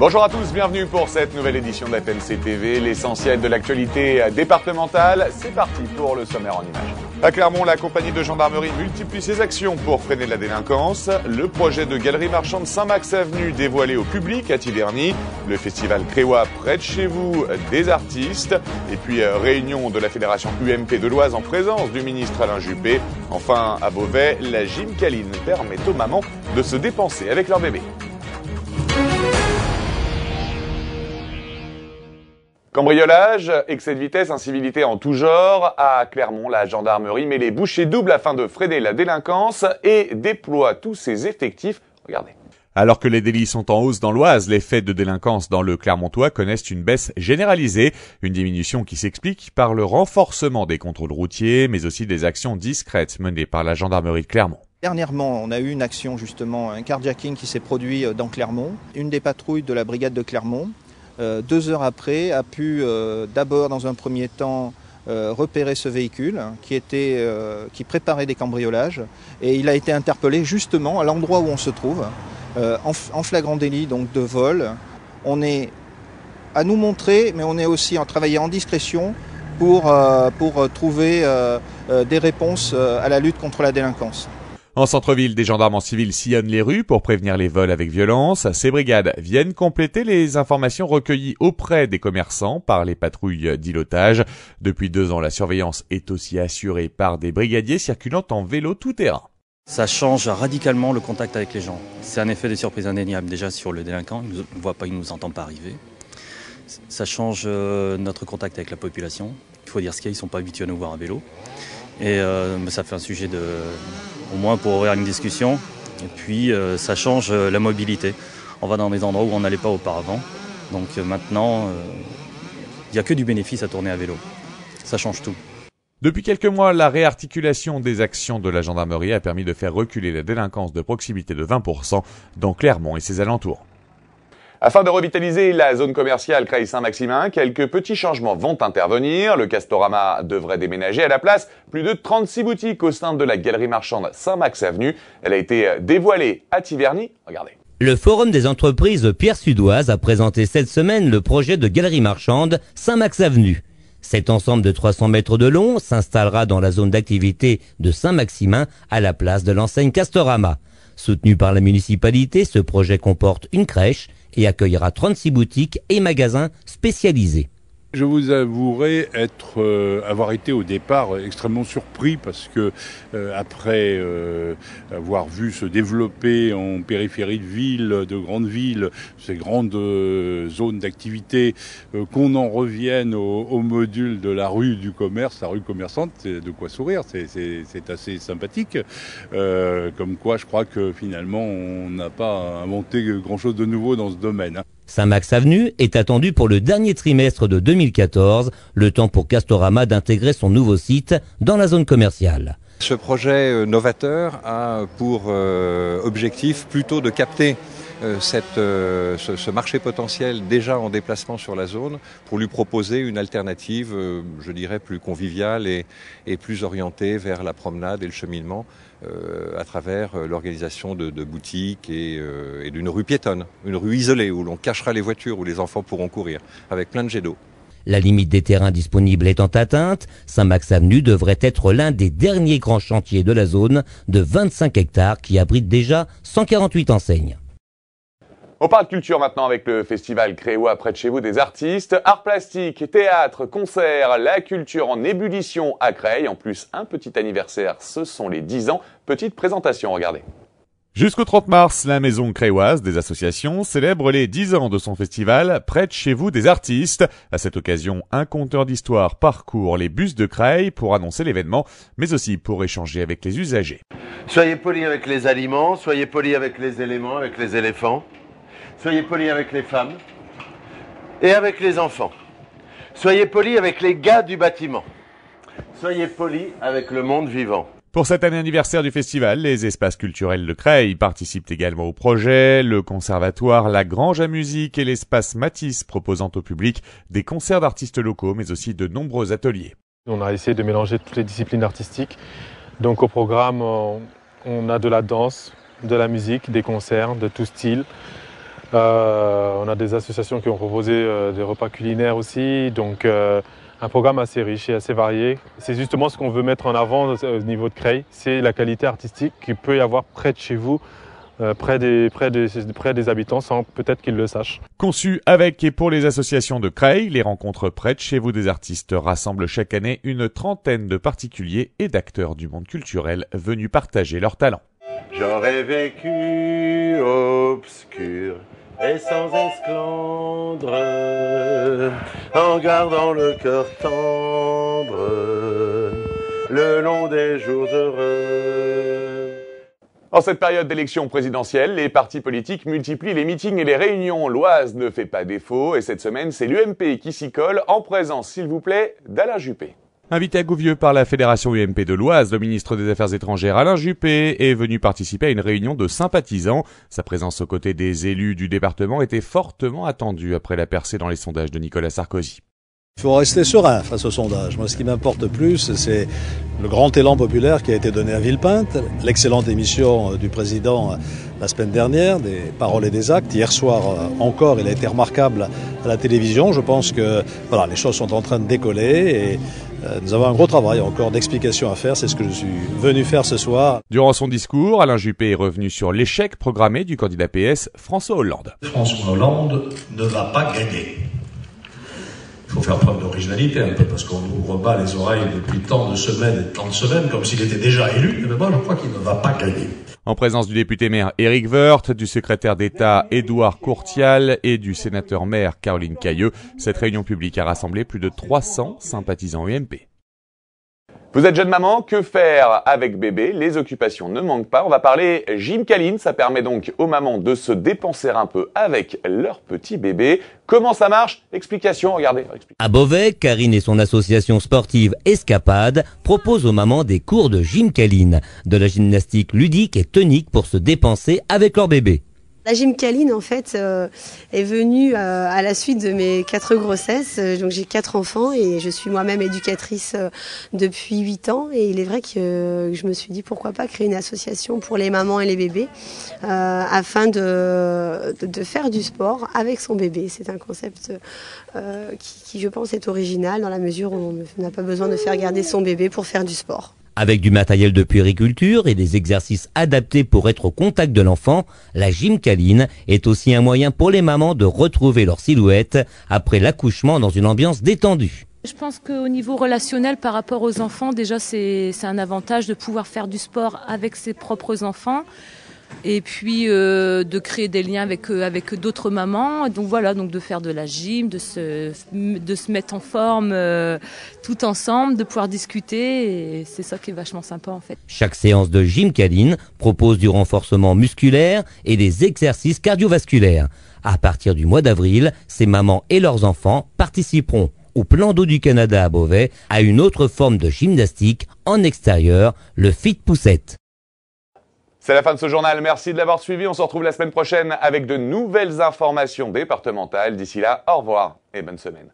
Bonjour à tous, bienvenue pour cette nouvelle édition de FMC TV. L'essentiel de l'actualité départementale, c'est parti pour le sommaire en images. À Clermont, la compagnie de gendarmerie multiplie ses actions pour freiner la délinquance. Le projet de galerie marchande Saint-Max Avenue dévoilé au public à Tiverny. Le festival Créois près de chez vous des artistes. Et puis réunion de la fédération UMP de l'Oise en présence du ministre Alain Juppé. Enfin, à Beauvais, la gymkhaline permet aux mamans de se dépenser avec leur bébé. Cambriolage, excès de vitesse, incivilité en tout genre. À Clermont, la gendarmerie met les bouchées doubles afin de freiner la délinquance et déploie tous ses effectifs. Regardez. Alors que les délits sont en hausse dans l'Oise, les faits de délinquance dans le Clermontois connaissent une baisse généralisée. Une diminution qui s'explique par le renforcement des contrôles routiers, mais aussi des actions discrètes menées par la gendarmerie de Clermont. Dernièrement, on a eu une action justement, un carjacking qui s'est produit dans Clermont. Une des patrouilles de la brigade de Clermont, 2 heures après, a pu d'abord dans un premier temps repérer ce véhicule qui préparait des cambriolages, et il a été interpellé justement à l'endroit où on se trouve, en flagrant délit donc de vol. On est à nous montrer, mais on est aussi en travaillant en discrétion pour trouver des réponses à la lutte contre la délinquance. En centre-ville, des gendarmes en civil sillonnent les rues pour prévenir les vols avec violence. Ces brigades viennent compléter les informations recueillies auprès des commerçants par les patrouilles d'îlotage. Depuis 2 ans, la surveillance est aussi assurée par des brigadiers circulant en vélo tout-terrain. Ça change radicalement le contact avec les gens. C'est un effet de surprise indéniable déjà sur le délinquant. Il ne nous voit pas, il ne nous entend pas arriver. Ça change notre contact avec la population. Il faut dire ce qu'il y a, ils ne sont pas habitués à nous voir à vélo. Et ça fait un sujet au moins pour ouvrir une discussion. Et puis ça change la mobilité. On va dans des endroits où on n'allait pas auparavant. Donc maintenant, il n'y a que du bénéfice à tourner à vélo. Ça change tout. Depuis quelques mois, la réarticulation des actions de la gendarmerie a permis de faire reculer la délinquance de proximité de 20% dans Clermont et ses alentours. Afin de revitaliser la zone commerciale Creil-Saint-Maximin, quelques petits changements vont intervenir. Le Castorama devrait déménager à la place. Plus de 36 boutiques au sein de la galerie marchande Saint-Max Avenue. Elle a été dévoilée à Tiverny. Regardez. Le Forum des entreprises Pierre Sudoise a présenté cette semaine le projet de galerie marchande Saint-Max Avenue. Cet ensemble de 300 mètres de long s'installera dans la zone d'activité de Saint-Maximin à la place de l'enseigne Castorama. Soutenu par la municipalité, ce projet comporte une crèche et accueillera 36 boutiques et magasins spécialisés. Je vous avouerai avoir été au départ extrêmement surpris parce que après avoir vu se développer en périphérie de ville, de grandes villes, ces grandes zones d'activité, qu'on en revienne au module de la rue du commerce, la rue commerçante, c'est de quoi sourire, c'est assez sympathique. Comme quoi, je crois que finalement, on n'a pas inventé grand-chose de nouveau dans ce domaine. Saint-Max Avenue est attendu pour le dernier trimestre de 2014, le temps pour Castorama d'intégrer son nouveau site dans la zone commerciale. Ce projet novateur a pour objectif plutôt de capter ce marché potentiel déjà en déplacement sur la zone pour lui proposer une alternative, je dirais, plus conviviale et plus orientée vers la promenade et le cheminement à travers l'organisation de boutiques et d'une rue piétonne, une rue isolée où l'on cachera les voitures, où les enfants pourront courir, avec plein de jets d'eau. La limite des terrains disponibles étant atteinte, Saint-Max Avenue devrait être l'un des derniers grands chantiers de la zone de 25 hectares qui abrite déjà 148 enseignes. On parle culture maintenant avec le festival Créois près de chez vous des artistes. Art plastique, théâtre, concerts, la culture en ébullition à Creil. En plus, un petit anniversaire, ce sont les 10 ans. Petite présentation, regardez. Jusqu'au 30 mars, la Maison Créoise des associations célèbre les 10 ans de son festival près de chez vous des artistes. À cette occasion, un conteur d'histoire parcourt les bus de Creil pour annoncer l'événement, mais aussi pour échanger avec les usagers. Soyez polis avec les aliments, soyez polis avec les éléments, avec les éléphants. Soyez polis avec les femmes et avec les enfants. Soyez polis avec les gars du bâtiment. Soyez polis avec le monde vivant. Pour cette année anniversaire du festival, les espaces culturels de Creil participent également au projet. Le conservatoire La Grange à musique et l'espace Matisse proposant au public des concerts d'artistes locaux, mais aussi de nombreux ateliers. On a essayé de mélanger toutes les disciplines artistiques. Donc au programme, on a de la danse, de la musique, des concerts de tout style. On a des associations qui ont proposé des repas culinaires aussi, donc un programme assez riche et assez varié. C'est justement ce qu'on veut mettre en avant au niveau de Creil, c'est la qualité artistique qu'il peut y avoir près de chez vous, près des habitants, sans peut-être qu'ils le sachent. Conçu avec et pour les associations de Creil, les rencontres près de chez vous des artistes rassemblent chaque année une trentaine de particuliers et d'acteurs du monde culturel venus partager leurs talents. J'aurais vécu obscur et sans esclandre, en gardant le cœur tendre, le long des jours heureux. En cette période d'élection présidentielle, les partis politiques multiplient les meetings et les réunions. L'Oise ne fait pas défaut et cette semaine, c'est l'UMP qui s'y colle en présence, s'il vous plaît, d'Alain Juppé. Invité à Gouvieux par la Fédération UMP de l'Oise, le ministre des Affaires étrangères Alain Juppé est venu participer à une réunion de sympathisants. Sa présence aux côtés des élus du département était fortement attendue après la percée dans les sondages de Nicolas Sarkozy. Il faut rester serein face au sondage. Moi, ce qui m'importe plus, c'est le grand élan populaire qui a été donné à Villepinte, l'excellente émission du président la semaine dernière, des paroles et des actes. Hier soir encore, il a été remarquable à la télévision. Je pense que voilà, les choses sont en train de décoller et nous avons un gros travail encore d'explication à faire. C'est ce que je suis venu faire ce soir. Durant son discours, Alain Juppé est revenu sur l'échec programmé du candidat PS François Hollande. François Hollande ne va pas gagner. Il faut faire preuve d'originalité un peu, parce qu'on nous rebat les oreilles depuis tant de semaines et tant de semaines, comme s'il était déjà élu. Mais moi, je crois qu'il ne va pas gagner. En présence du député-maire Éric Woerth, du secrétaire d'État Édouard Courtial et du sénateur-maire Caroline Cailleux, cette réunion publique a rassemblé plus de 300 sympathisants UMP. Vous êtes jeune maman, que faire avec bébé? Les occupations ne manquent pas. On va parler Gymkhaline, ça permet donc aux mamans de se dépenser un peu avec leur petit bébé. Comment ça marche? Explication, regardez. À Beauvais, Karine et son association sportive Escapade proposent aux mamans des cours de Gymkhaline, de la gymnastique ludique et tonique pour se dépenser avec leur bébé. La Gymkhaline, en fait, est venue à la suite de mes 4 grossesses. Donc j'ai 4 enfants et je suis moi-même éducatrice depuis 8 ans. Et il est vrai que je me suis dit pourquoi pas créer une association pour les mamans et les bébés afin de faire du sport avec son bébé. C'est un concept qui, je pense, est original dans la mesure où on n'a pas besoin de faire garder son bébé pour faire du sport. Avec du matériel de puériculture et des exercices adaptés pour être au contact de l'enfant, la Gymkhaline est aussi un moyen pour les mamans de retrouver leur silhouette après l'accouchement dans une ambiance détendue. Je pense qu'au niveau relationnel par rapport aux enfants, déjà c'est un avantage de pouvoir faire du sport avec ses propres enfants. Et puis de créer des liens avec d'autres mamans. Donc voilà, donc de faire de la gym, de se mettre en forme tout ensemble, de pouvoir discuter. Et c'est ça qui est vachement sympa en fait. Chaque séance de Gymkhaline propose du renforcement musculaire et des exercices cardiovasculaires. À partir du mois d'avril, ces mamans et leurs enfants participeront au Plan d'eau du Canada à Beauvais à une autre forme de gymnastique en extérieur, le Fit Poussette. C'est la fin de ce journal, merci de l'avoir suivi. On se retrouve la semaine prochaine avec de nouvelles informations départementales. D'ici là, au revoir et bonne semaine.